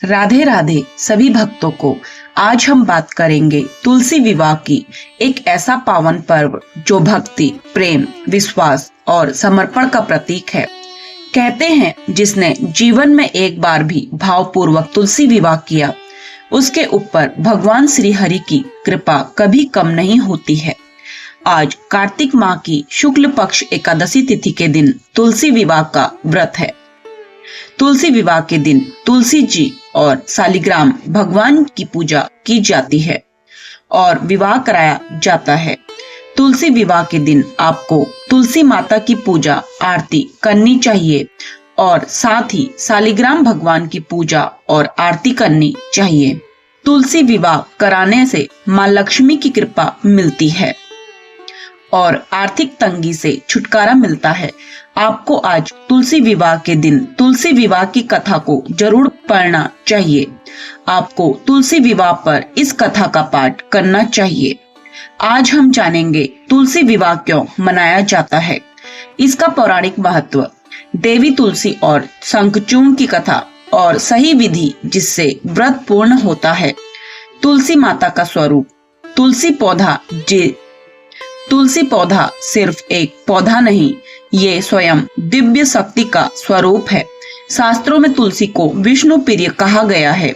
राधे राधे सभी भक्तों को। आज हम बात करेंगे तुलसी विवाह की, एक ऐसा पावन पर्व जो भक्ति, प्रेम, विश्वास और समर्पण का प्रतीक है। कहते हैं जिसने जीवन में एक बार भी भावपूर्वक तुलसी विवाह किया, उसके ऊपर भगवान श्री हरि की कृपा कभी कम नहीं होती है। आज कार्तिक माह की शुक्ल पक्ष एकादशी तिथि के दिन तुलसी विवाह का व्रत है। तुलसी विवाह के दिन तुलसी जी और शालिग्राम भगवान की पूजा की जाती है और विवाह कराया जाता है। तुलसी विवाह के दिन आपको तुलसी माता की पूजा आरती करनी चाहिए और साथ ही शालिग्राम भगवान की पूजा और आरती करनी चाहिए। तुलसी विवाह कराने से माँ लक्ष्मी की कृपा मिलती है और आर्थिक तंगी से छुटकारा मिलता है। आपको आज तुलसी विवाह के दिन तुलसी विवाह की कथा को जरूर पढ़ना चाहिए। आपको तुलसी विवाह पर इस कथा का पाठ करना चाहिए। आज हम जानेंगे तुलसी विवाह क्यों मनाया जाता है, इसका पौराणिक महत्व, देवी तुलसी और शंखचूर्ण की कथा और सही विधि जिससे व्रत पूर्ण होता है। तुलसी माता का स्वरूप। तुलसी पौधा सिर्फ एक पौधा नहीं, ये स्वयं दिव्य शक्ति का स्वरूप है। शास्त्रों में तुलसी को विष्णु प्रिय कहा गया है।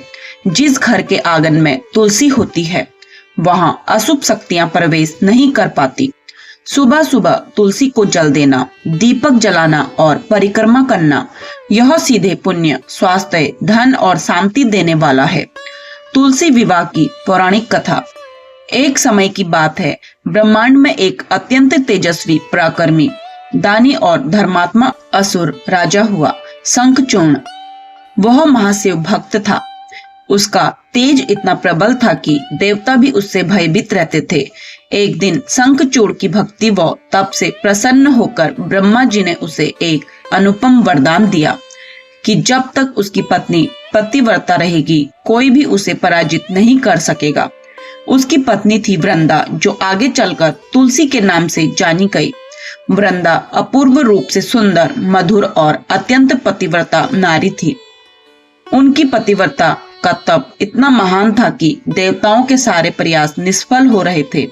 जिस घर के आंगन में तुलसी होती है वहां अशुभ शक्तियां प्रवेश नहीं कर पाती। सुबह सुबह तुलसी को जल देना, दीपक जलाना और परिक्रमा करना, यह सीधे पुण्य, स्वास्थ्य, धन और शांति देने वाला है। तुलसी विवाह की पौराणिक कथा। एक समय की बात है, ब्रह्मांड में एक अत्यंत तेजस्वी, पराक्रमी, दानी और धर्मात्मा असुर राजा हुआ, शंखचूर्ण। वह महाशिव भक्त था। उसका तेज इतना प्रबल था कि देवता भी उससे भयभीत रहते थे। एक दिन शंखचूर्ण की भक्ति व तप से प्रसन्न होकर ब्रह्मा जी ने उसे एक अनुपम वरदान दिया कि जब तक उसकी पत्नी पतिव्रता रहेगी, कोई भी उसे पराजित नहीं कर सकेगा। उसकी पत्नी थी वृंदा, जो आगे चलकर तुलसी के नाम से जानी गई। वृंदा अपूर्व रूप से सुंदर, मधुर और अत्यंत पतिव्रता नारी थी। उनकी पतिव्रता का तप इतना महान था कि देवताओं के सारे प्रयास निष्फल हो रहे थे।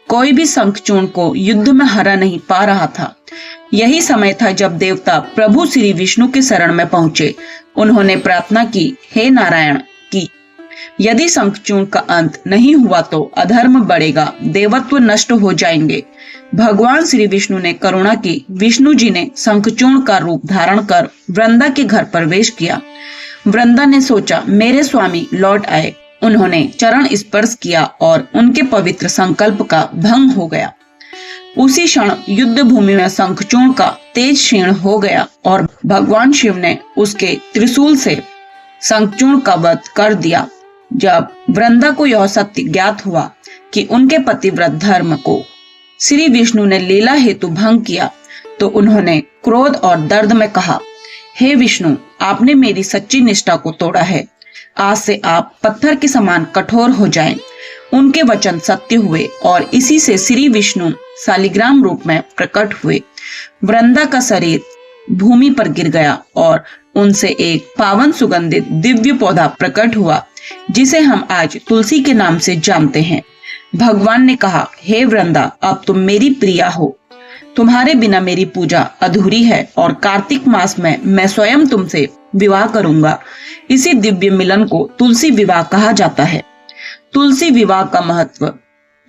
कोई भी शंखचूर्ण को युद्ध में हरा नहीं पा रहा था। यही समय था जब देवता प्रभु श्री विष्णु के शरण में पहुंचे। उन्होंने प्रार्थना की, हे नारायण, की यदि शंखचूर्ण का अंत नहीं हुआ तो अधर्म बढ़ेगा, देवत्व नष्ट हो जाएंगे। भगवान श्री विष्णु ने करुणा की। विष्णु जी ने शंखचूर्ण का रूप धारण कर वृंदा के घर प्रवेश किया। वृंदा ने सोचा, मेरे स्वामी लौट आए। उन्होंने चरण स्पर्श किया और उनके पवित्र संकल्प का भंग हो गया। उसी क्षण युद्ध भूमि में शंखचूर्ण का तेज क्षीण हो गया और भगवान शिव ने उसके त्रिशूल से शंखचूर्ण का वध कर दिया। जब वृंदा को यह सत्य ज्ञात हुआ कि उनके पतिव्रत धर्म को श्री विष्णु ने लीला हेतु भंग किया, तो उन्होंने क्रोध और दर्द में कहा, हे विष्णु, आपने मेरी सच्ची निष्ठा को तोड़ा है। आज से आप पत्थर के समान कठोर हो जाएं। उनके वचन सत्य हुए और इसी से श्री विष्णु शालिग्राम रूप में प्रकट हुए। वृंदा का शरीर भूमि पर गिर गया और उनसे एक पावन सुगंधित दिव्य पौधा प्रकट हुआ, जिसे हम आज तुलसी के नाम से जानते हैं। भगवान ने कहा, हे वृंदा, अब तुम मेरी प्रिया हो। तुम्हारे बिना मेरी पूजा अधूरी है और कार्तिक मास में मैं स्वयं तुमसे विवाह करूंगा। इसी दिव्य मिलन को तुलसी विवाह कहा जाता है। तुलसी विवाह का महत्व।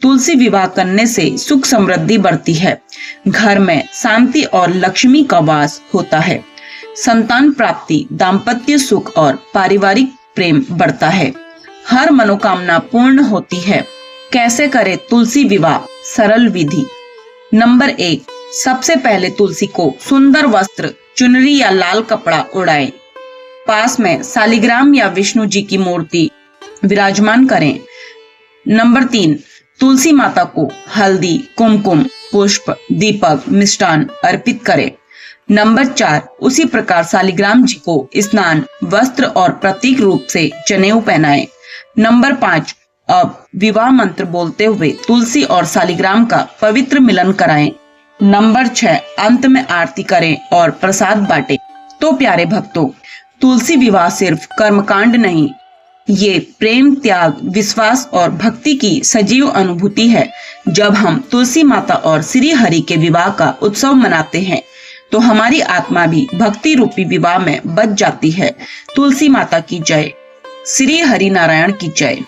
तुलसी विवाह करने से सुख समृद्धि बढ़ती है, घर में शांति और लक्ष्मी का वास होता है, संतान प्राप्ति, दाम्पत्य सुख और पारिवारिक प्रेम बढ़ता है, हर मनोकामना पूर्ण होती है। कैसे करें तुलसी विवाह? सरल विधि। नंबर 1, सबसे पहले तुलसी को सुंदर वस्त्र, चुनरी या लाल कपड़ा ओढ़ाएं। पास में शालिग्राम या विष्णु जी की मूर्ति विराजमान करें। नंबर 3, तुलसी माता को हल्दी, कुमकुम, पुष्प, दीपक, मिष्टान अर्पित करें। नंबर 4, उसी प्रकार शालिग्राम जी को स्नान, वस्त्र और प्रतीक रूप से जनेऊ पहनाएं। नंबर 5, अब विवाह मंत्र बोलते हुए तुलसी और शालिग्राम का पवित्र मिलन कराएं। नंबर 6, अंत में आरती करें और प्रसाद बांटें। तो प्यारे भक्तों, तुलसी विवाह सिर्फ कर्मकांड नहीं, ये प्रेम, त्याग, विश्वास और भक्ति की सजीव अनुभूति है। जब हम तुलसी माता और श्री हरि के विवाह का उत्सव मनाते हैं तो हमारी आत्मा भी भक्ति रूपी विवाह में बच जाती है। तुलसी माता की जय। श्री हरि नारायण की जय।